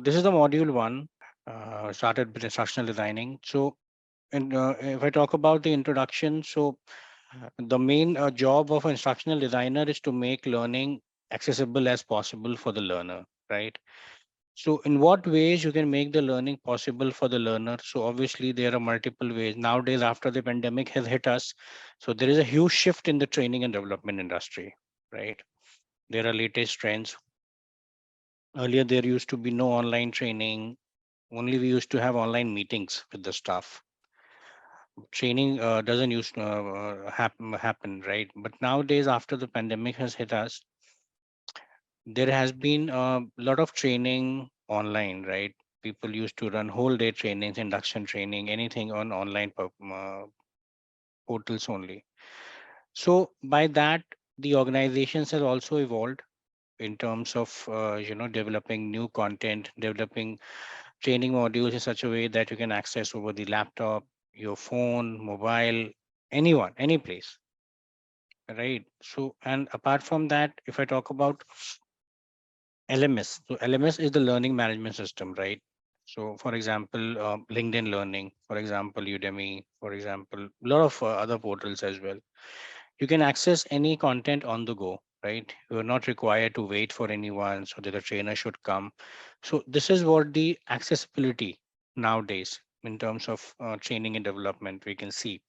this is the module one, started with instructional designing. So and if I talk about the introduction, so the main job of an instructional designer is to make learning accessible as possible for the learner, right? So in what ways you can make the learning possible for the learner? So obviously there are multiple ways. Nowadays, after the pandemic has hit us, so there is a huge shift in the training and development industry, right? There are latest trends. Earlier, there used to be no online training. Only we used to have online meetings with the staff. Training doesn't used to happen, right? But nowadays, after the pandemic has hit us, there has been a lot of training online, right? People used to run whole day trainings, induction training, anything on online portals only. So by that, the organizations has also evolved in terms of developing new content, developing training modules in such a way that you can access over the laptop, your phone, mobile, anyone, any place, right? So and apart from that, if I talk about LMS. So LMS is the learning management system, right? So for example, LinkedIn Learning, for example, Udemy, for example, a lot of other portals as well. You can access any content on the go, right? You're not required to wait for anyone so that the trainer should come. So this is what the accessibility nowadays in terms of training and development we can see.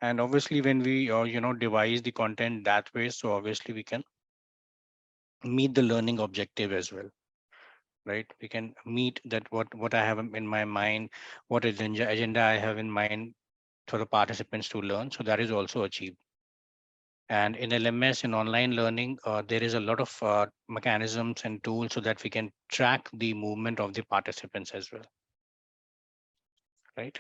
And obviously when we devise the content that way, so obviously we can meet the learning objective as well, right? We can meet that what I have in my mind, what agenda I have in mind for the participants to learn. So that is also achieved. And in LMS, in online learning, there is a lot of mechanisms and tools so that we can track the movement of the participants as well, right?